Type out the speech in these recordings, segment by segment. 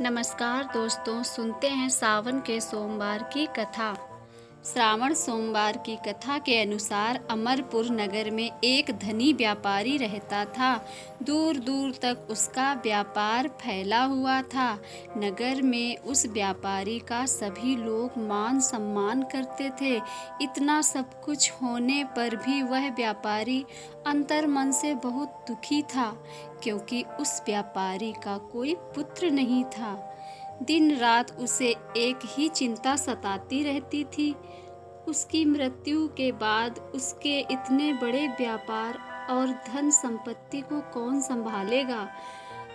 नमस्कार दोस्तों, सुनते हैं सावन के सोमवार की कथा। श्रावण सोमवार की कथा के अनुसार अमरपुर नगर में एक धनी व्यापारी रहता था। दूर दूर तक उसका व्यापार फैला हुआ था। नगर में उस व्यापारी का सभी लोग मान सम्मान करते थे। इतना सब कुछ होने पर भी वह व्यापारी अंतर्मन से बहुत दुखी था, क्योंकि उस व्यापारी का कोई पुत्र नहीं था। दिन रात उसे एक ही चिंता सताती रहती थी। उसकी मृत्यु के बाद उसके इतने बड़े व्यापार और धन संपत्ति को कौन संभालेगा।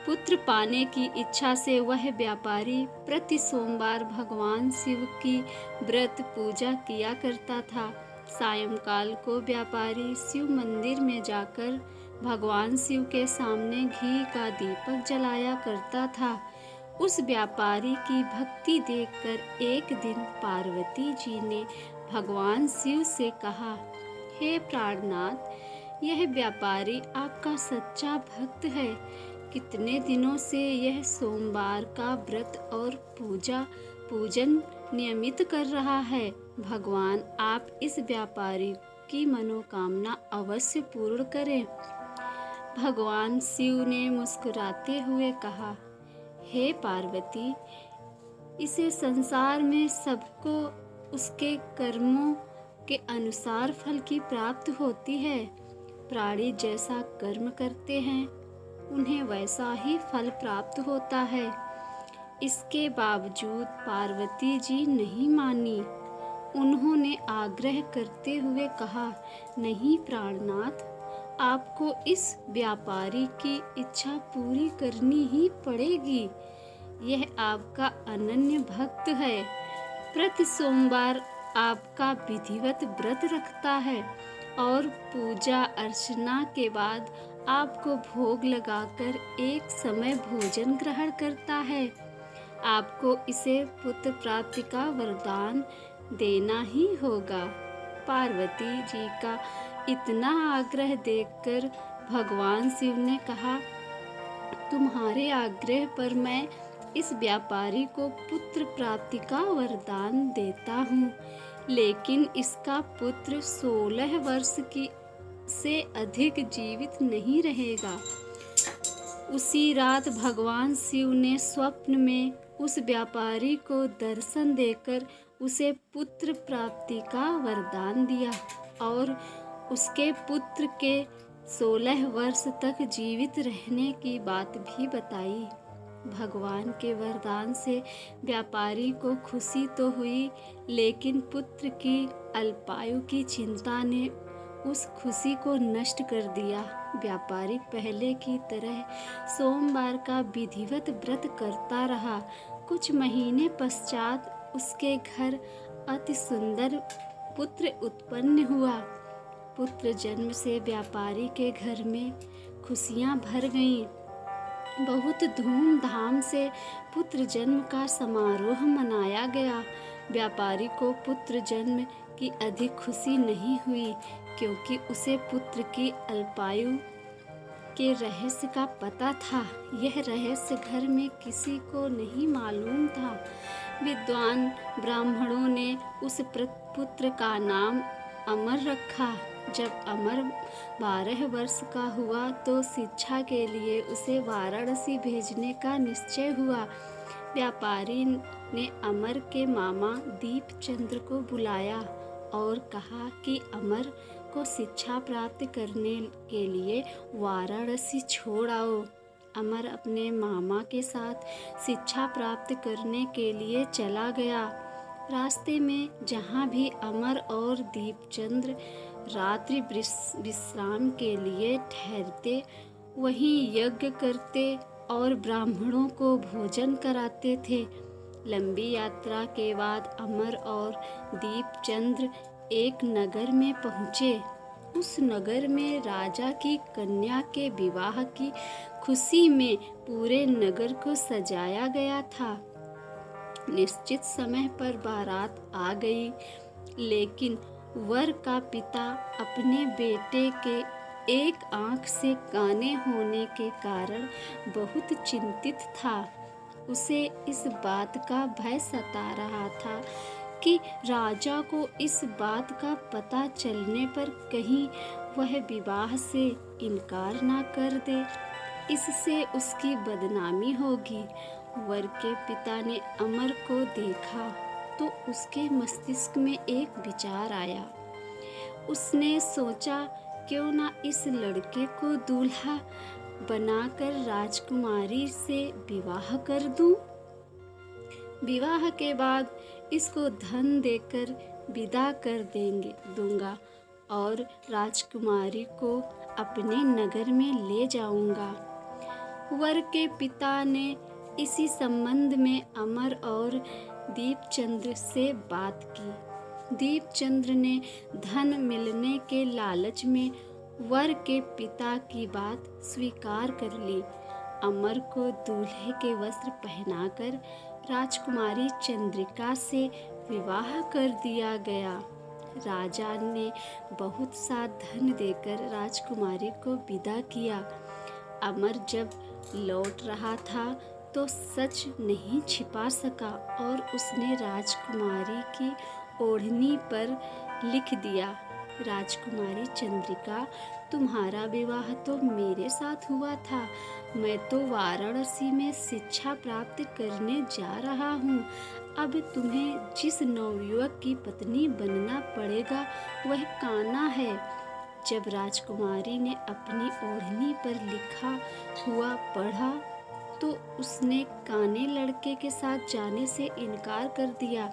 पुत्र पाने की इच्छा से वह व्यापारी प्रति सोमवार भगवान शिव की व्रत पूजा किया करता था। सायंकाल को व्यापारी शिव मंदिर में जाकर भगवान शिव के सामने घी का दीपक जलाया करता था। उस व्यापारी की भक्ति देखकर एक दिन पार्वती जी ने भगवान शिव से कहा, हे प्राणनाथ, यह व्यापारी आपका सच्चा भक्त है। कितने दिनों से यह सोमवार का व्रत और पूजन नियमित कर रहा है। भगवान आप इस व्यापारी की मनोकामना अवश्य पूर्ण करें। भगवान शिव ने मुस्कुराते हुए कहा, हे पार्वती, इसे संसार में सबको उसके कर्मों के अनुसार फल की प्राप्ति होती है। प्राणी जैसा कर्म करते हैं, उन्हें वैसा ही फल प्राप्त होता है। इसके बावजूद पार्वती जी नहीं मानी। उन्होंने आग्रह करते हुए कहा, नहीं प्राणनाथ, आपको इस व्यापारी की इच्छा पूरी करनी ही पड़ेगी। यह आपका अनन्य भक्त है। प्रति सोमवार आपका विधिवत व्रत रखता है और पूजा अर्चना के बाद आपको भोग लगाकर एक समय भोजन ग्रहण करता है। आपको इसे पुत्र प्राप्ति का वरदान देना ही होगा। पार्वती जी का इतना आग्रह देखकर भगवान शिव ने कहा, तुम्हारे आग्रह पर मैं इस व्यापारी को पुत्र प्राप्ति का वरदान देता हूँ, लेकिन इसका पुत्र 16 वर्ष की से अधिक जीवित नहीं रहेगा। उसी रात भगवान शिव ने स्वप्न में उस व्यापारी को दर्शन देकर उसे पुत्र प्राप्ति का वरदान दिया और उसके पुत्र के 16 वर्ष तक जीवित रहने की बात भी बताई। भगवान के वरदान से व्यापारी को खुशी तो हुई, लेकिन पुत्र की अल्पायु की चिंता ने उस खुशी को नष्ट कर दिया। व्यापारी पहले की तरह सोमवार का विधिवत व्रत करता रहा। कुछ महीने पश्चात उसके घर अति सुंदर पुत्र उत्पन्न हुआ। पुत्र जन्म से व्यापारी के घर में खुशियां भर गईं। बहुत धूमधाम से पुत्र जन्म का समारोह मनाया गया। व्यापारी को पुत्र जन्म की अधिक खुशी नहीं हुई, क्योंकि उसे पुत्र की अल्पायु के रहस्य का पता था। यह रहस्य घर में किसी को नहीं मालूम था। विद्वान ब्राह्मणों ने उस पुत्र का नाम अमर रखा। जब अमर 12 वर्ष का हुआ तो शिक्षा के लिए उसे वाराणसी भेजने का निश्चय हुआ। व्यापारी ने अमर के मामा दीपचंद्र को बुलाया और कहा कि अमर को शिक्षा प्राप्त करने के लिए वाराणसी छोड़ आओ। अमर अपने मामा के साथ शिक्षा प्राप्त करने के लिए चला गया। रास्ते में जहाँ भी अमर और दीपचंद्र रात्रि विश्राम के लिए ठहरते, वहीं यज्ञ करते और ब्राह्मणों को भोजन कराते थे। लंबी यात्रा के बाद अमर और दीपचंद्र एक नगर में पहुँचे। उस नगर में राजा की कन्या के विवाह की खुशी में पूरे नगर को सजाया गया था। निश्चित समय पर बारात आ गई, लेकिन वर का पिता अपने बेटे के एक आंख से काने होने के कारण बहुत चिंतित था। उसे इस बात का भय सता रहा था कि राजा को इस बात का पता चलने पर कहीं वह विवाह से इनकार ना कर दे, इससे उसकी बदनामी होगी। वर के पिता ने अमर को देखा तो उसके मस्तिष्क में एक विचार आया। उसने सोचा, क्यों ना इस लड़के को दूल्हा बनाकर राजकुमारी से विवाह कर दूं। विवाह के बाद इसको धन देकर विदा कर दूंगा और राजकुमारी को अपने नगर में ले जाऊंगा। वर के पिता ने इसी संबंध में अमर और दीपचंद्र से बात की। दीपचंद्र ने धन मिलने के लालच में वर के पिता की बात स्वीकार कर ली। अमर को दूल्हे के वस्त्र पहनाकर राजकुमारी चंद्रिका से विवाह कर दिया गया। राजा ने बहुत सा धन देकर राजकुमारी को विदा किया। अमर जब लौट रहा था तो सच नहीं छिपा सका और उसने राजकुमारी की ओढ़नी पर लिख दिया, राजकुमारी चंद्रिका, तुम्हारा विवाह तो मेरे साथ हुआ था। मैं तो वाराणसी में शिक्षा प्राप्त करने जा रहा हूँ। अब तुम्हें जिस नवयुवक की पत्नी बनना पड़ेगा वह कान्हा है। जब राजकुमारी ने अपनी ओढ़नी पर लिखा हुआ पढ़ा तो उसने काने लड़के के साथ जाने से इनकार कर दिया।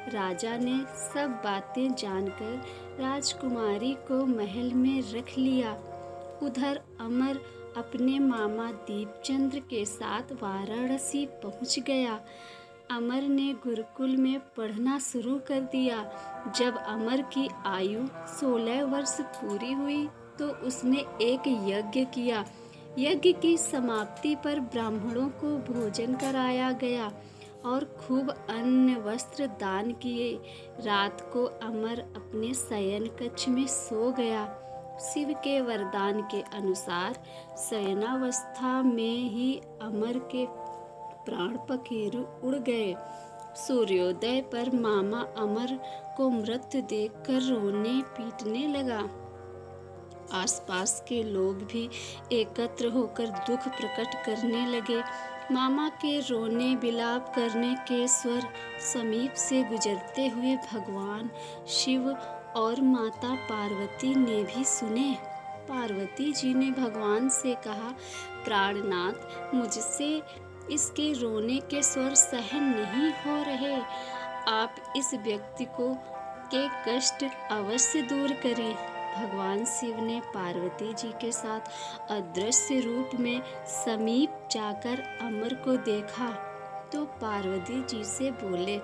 राजा ने सब बातें जानकर राजकुमारी को महल में रख लिया। उधर अमर अपने मामा दीपचंद्र के साथ वाराणसी पहुंच गया। अमर ने गुरुकुल में पढ़ना शुरू कर दिया। जब अमर की आयु 16 वर्ष पूरी हुई तो उसने एक यज्ञ किया। यज्ञ की समाप्ति पर ब्राह्मणों को भोजन कराया गया और खूब अन्न वस्त्र दान किए। रात को अमर अपने शयन कक्ष में सो गया। शिव के वरदान के अनुसार शयनावस्था में ही अमर के प्राण पखेरु उड़ गए। सूर्योदय पर मामा अमर को मृत देखकर रोने पीटने लगा। आसपास के लोग भी एकत्र होकर दुख प्रकट करने लगे। मामा के रोने बिलाप करने के स्वर समीप से गुजरते हुए भगवान शिव और माता पार्वती ने भी सुने। पार्वती जी ने भगवान से कहा, प्राणनाथ, मुझसे इसके रोने के स्वर सहन नहीं हो रहे। आप इस व्यक्ति को के कष्ट अवश्य दूर करें। भगवान शिव ने पार्वती जी के साथ अदृश्य रूप में समीप जाकर अमर को देखा तो पार्वती जी से बोले,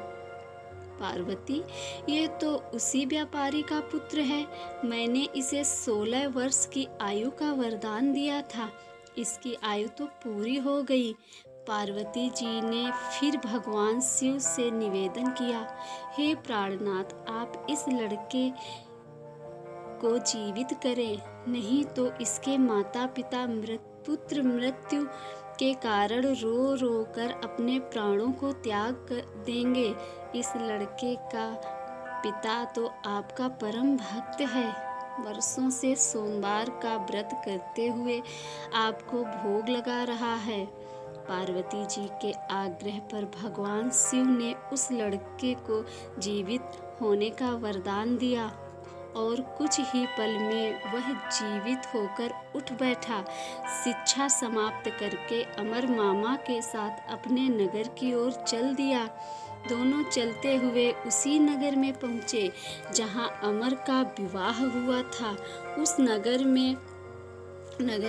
पार्वती, ये तो उसी व्यापारी का पुत्र है। मैंने इसे 16 वर्ष की आयु का वरदान दिया था। इसकी आयु तो पूरी हो गई। पार्वती जी ने फिर भगवान शिव से निवेदन किया, हे प्राणनाथ, आप इस लड़के को जीवित करें, नहीं तो इसके माता पिता पुत्र मृत्यु के कारण रो रो कर अपने प्राणों को त्याग देंगे। इस लड़के का पिता तो आपका परम भक्त है। वर्षों से सोमवार का व्रत करते हुए आपको भोग लगा रहा है। पार्वती जी के आग्रह पर भगवान शिव ने उस लड़के को जीवित होने का वरदान दिया और कुछ ही पल में वह जीवित होकर उठ बैठा। शिक्षा समाप्त करके अमर मामा के साथ अपने नगर की ओर चल दिया। दोनों चलते हुए उसी नगर में पहुँचे जहाँ अमर का विवाह हुआ था। उस नगर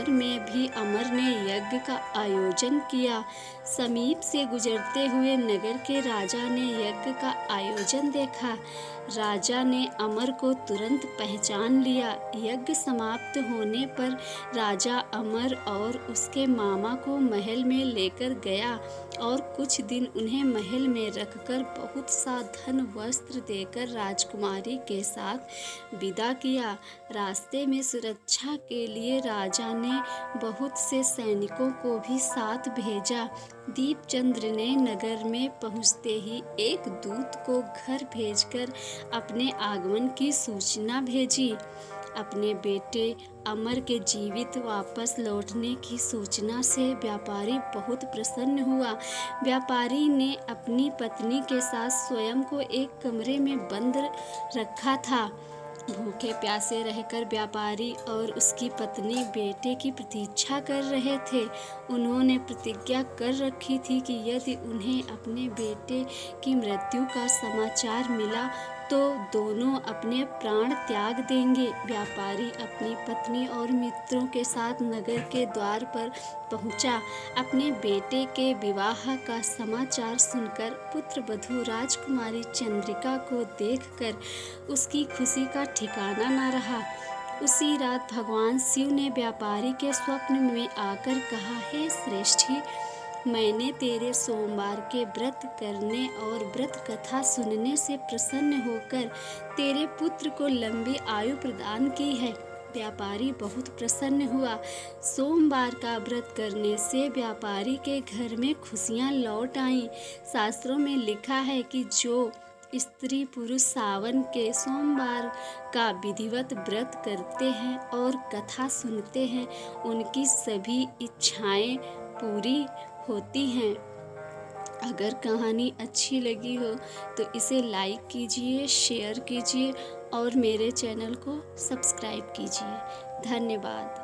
में भी अमर ने यज्ञ का आयोजन किया। समीप से गुजरते हुए नगर के राजा ने यज्ञ का आयोजन देखा। राजा ने अमर को तुरंत पहचान लिया। यज्ञ समाप्त होने पर राजा अमर और उसके मामा को महल में लेकर गया और कुछ दिन उन्हें महल में रखकर बहुत सा धन वस्त्र देकर राजकुमारी के साथ विदा किया। रास्ते में सुरक्षा के लिए राजा राजा ने बहुत से सैनिकों को भी साथ भेजा। दीपचंद्र ने नगर में पहुँचते ही एक दूत को घर भेजकर अपने आगमन की सूचना भेजी। अपने बेटे अमर के जीवित वापस लौटने की सूचना से व्यापारी बहुत प्रसन्न हुआ। व्यापारी ने अपनी पत्नी के साथ स्वयं को एक कमरे में बंद रखा था। भूखे प्यासे रहकर व्यापारी और उसकी पत्नी बेटे की प्रतीक्षा कर रहे थे। उन्होंने प्रतिज्ञा कर रखी थी कि यदि उन्हें अपने बेटे की मृत्यु का समाचार मिला तो दोनों अपने प्राण त्याग देंगे। व्यापारी अपनी पत्नी और मित्रों के साथ नगर के द्वार पर पहुंचा। अपने बेटे के विवाह का समाचार सुनकर पुत्रवधू राजकुमारी चंद्रिका को देखकर उसकी खुशी का ठिकाना न रहा। उसी रात भगवान शिव ने व्यापारी के स्वप्न में आकर कहा, हे श्रेष्ठी, मैंने तेरे सोमवार के व्रत करने और व्रत कथा सुनने से प्रसन्न होकर तेरे पुत्र को लंबी आयु प्रदान की है। व्यापारी बहुत प्रसन्न हुआ। सोमवार का व्रत करने से व्यापारी के घर में खुशियां लौट आईं। शास्त्रों में लिखा है कि जो स्त्री पुरुष सावन के सोमवार का विधिवत व्रत करते हैं और कथा सुनते हैं, उनकी सभी इच्छाएं पूरी होती हैं। अगर कहानी अच्छी लगी हो तो इसे लाइक कीजिए, शेयर कीजिए और मेरे चैनल को सब्सक्राइब कीजिए। धन्यवाद।